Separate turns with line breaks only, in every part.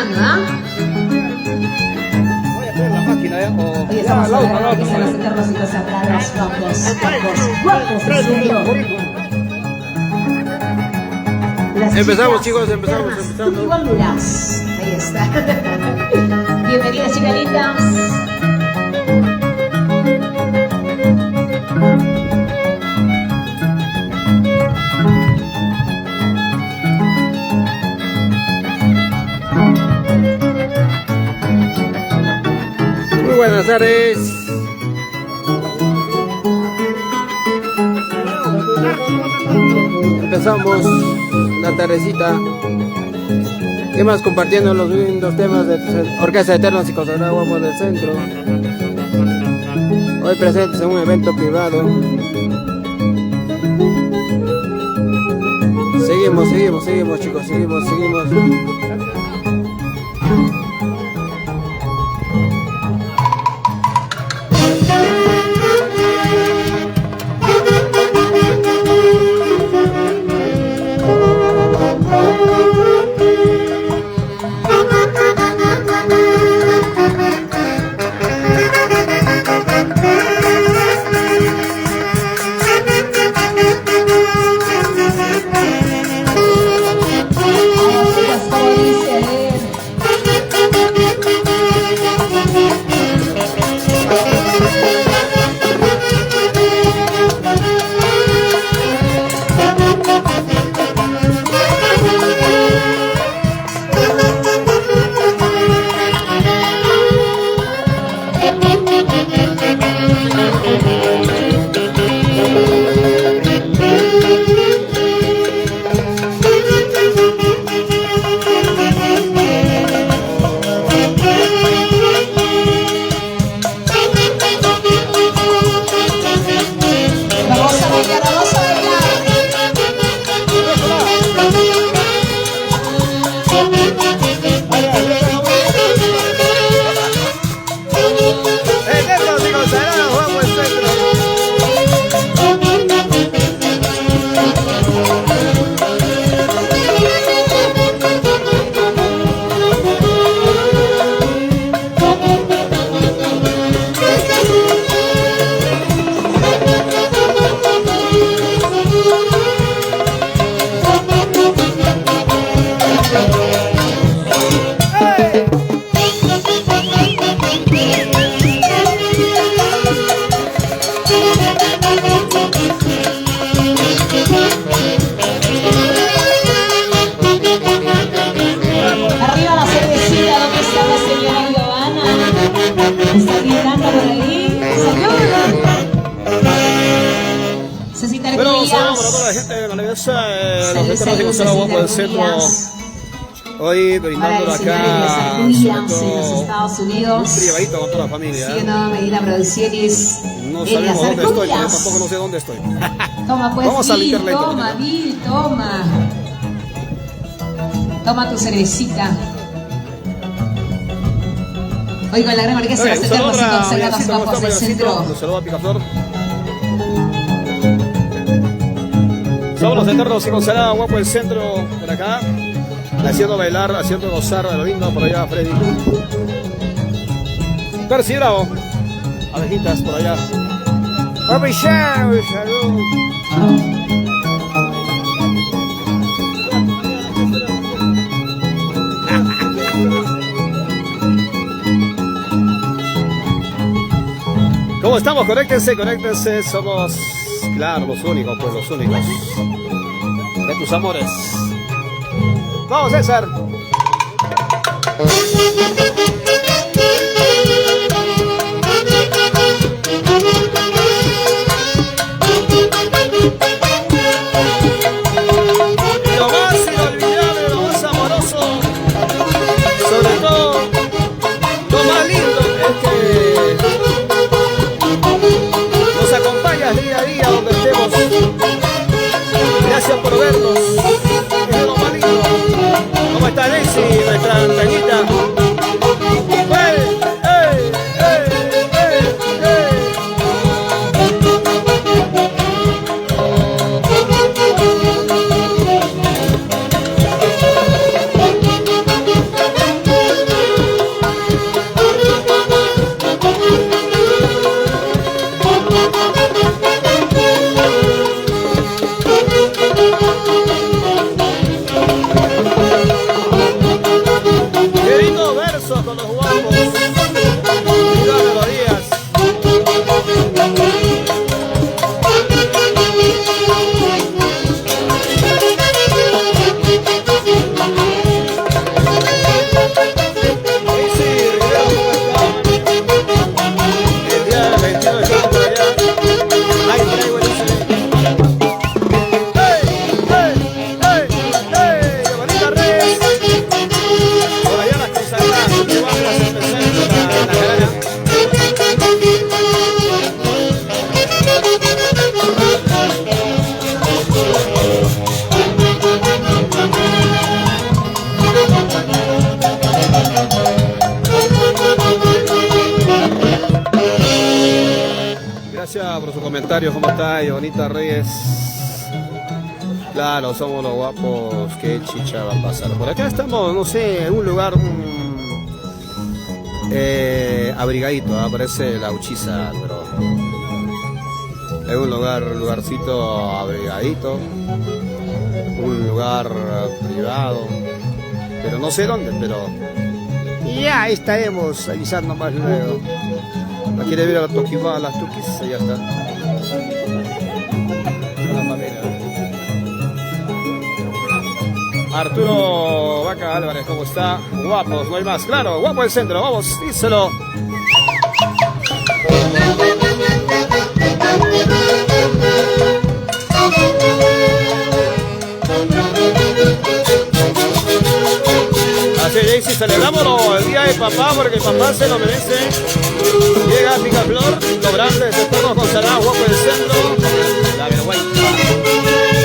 bailando, ¿ah?
Voy a poner la máquina, ¿eh?
Oye, estamos hablando que son los eternos y los sagrados, guapos, en serio.
Empezamos, chicos, empezamos.
Guamulas. Ahí está. Bienvenidas, chicas lindas.
Muy buenas tardes. Empezamos la tardecita. ¿Qué más? Compartiendo los lindos temas de Orquesta Eternos y Consagrados Guapos del Centro. Hoy presentes en un evento privado. Seguimos chicos, seguimos. Hoy brindando acá
en los Estados Unidos.
Un privadito con toda la familia.
Siguiendo Medina Producciones.
No sabemos dónde estoy, yo tampoco no sé dónde estoy.
Toma pues,
vamos
Bill,
a
toma, Bill, toma. Toma tu cervecita. Hoy con la gran orquesta de los Eternos y Consagrados Guapos del Centro.
Nos saluda Picaflor. Somos los Eternos y Consagrados Guapos del Centro, por acá. Haciendo bailar, haciendo gozar de lo lindo por allá, Freddy. Percy Bravo. Abejitas por allá. Papi Shadow, salud. ¿Cómo estamos? Conéctense. Somos, claro, los únicos, pues los únicos. De tus amores. Vamos, César. Lo más inolvidable, lo más amoroso, sobre todo, lo más lindo es que nos acompañas día a día donde estemos. Gracias por vernos. Es lo más lindo. ¿Cómo está Daisy, nuestra Antañita? Gracias por su comentario. ¿Cómo está, Bonita Reyes? Claro, somos los guapos. Qué chicha va a pasar. Por acá estamos, no sé, en un lugar abrigadito. Parece la Uchiza, pero es un lugarcito abrigadito. Un lugar privado. Pero no sé dónde, pero ya estaremos avisando más luego. ¿No quiere ver a las tukis? Ya está. Arturo Vaca Álvarez, ¿cómo está? Guapos, no hay más. Claro, guapo el centro, vamos, díselo. Así es, y celebrámoslo el día de papá porque el papá se lo merece. Llega Picaflor, los grandes estamos con Saná, guapo el centro. La vergüenza.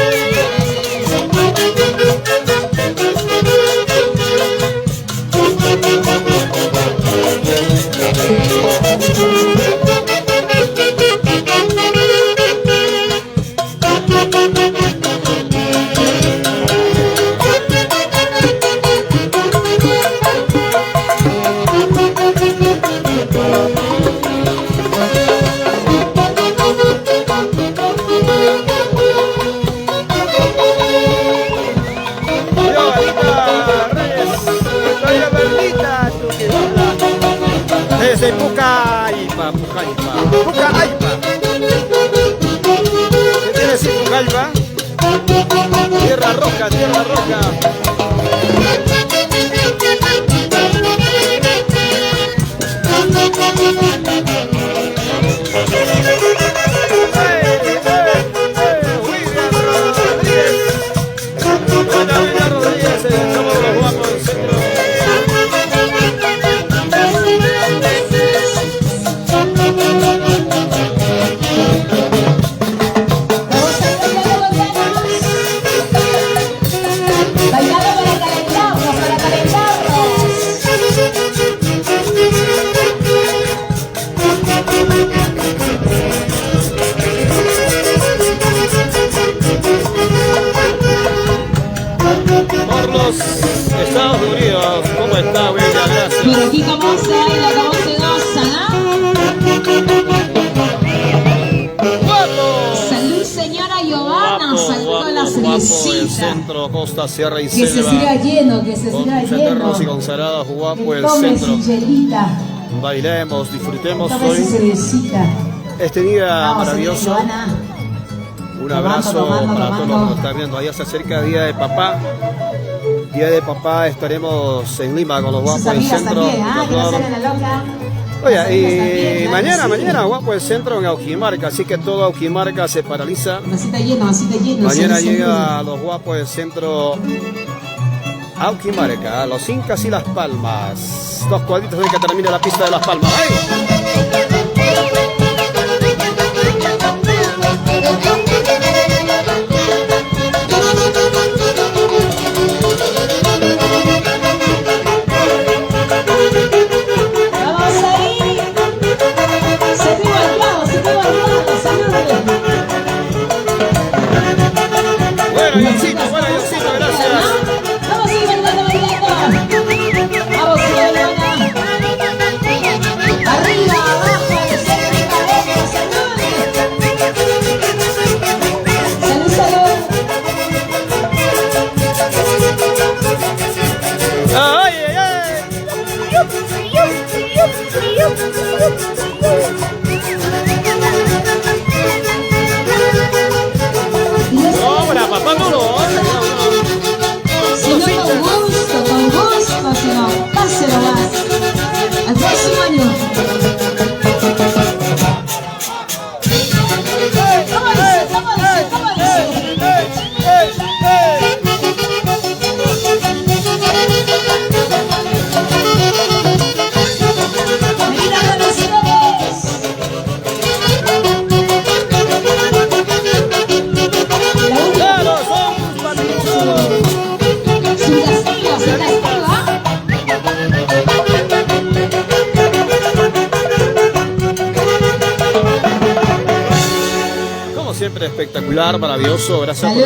Desde Pucallpa. ¿Qué quiere decir Pucallpa? Tierra roja. William Rodríguez, somos los guapos del centro. Estados Unidos, ¿cómo está, William? Gracias.
Por aquí, ¿cómo está? Y la cómo se goza,
¡Guapo!
Salud, señora Giovanna. Salud con la
El
cerecita.
centro, costa, sierra y
Que se
selva.
siga lleno, que se siga
Con
lleno.
cerros y gonzaladas, guapo el
Tome
centro.
su chelita.
Bailemos, disfrutemos
Tome su
hoy
cerecita.
este día
Vamos,
maravilloso.
señora Giovanna.
Un abrazo
Tomando.
para todos los que nos están viendo. Allá se acerca Día de Papá. Día de Papá estaremos en Lima con los
Sus
guapos del
amigas
centro.
también, que no se hagan la loca.
Oye,
Sus amigas
y
también,
mañana guapo el centro en Auquimarca, así que todo Auquimarca se paraliza.
Vasita lleno.
Mañana
sí,
llega los guapos del centro Auquimarca, los Incas y Las Palmas. 2 cuadritos de que termine la pista de Las Palmas. ¡Ay!
Vamos ahí. Se pegó al lado, saludos.
Bueno, Yoncito, gracias.
Vamos a ir bailando. Vamos, Giovanna. Arriba.
siempre espectacular, maravilloso. Gracias por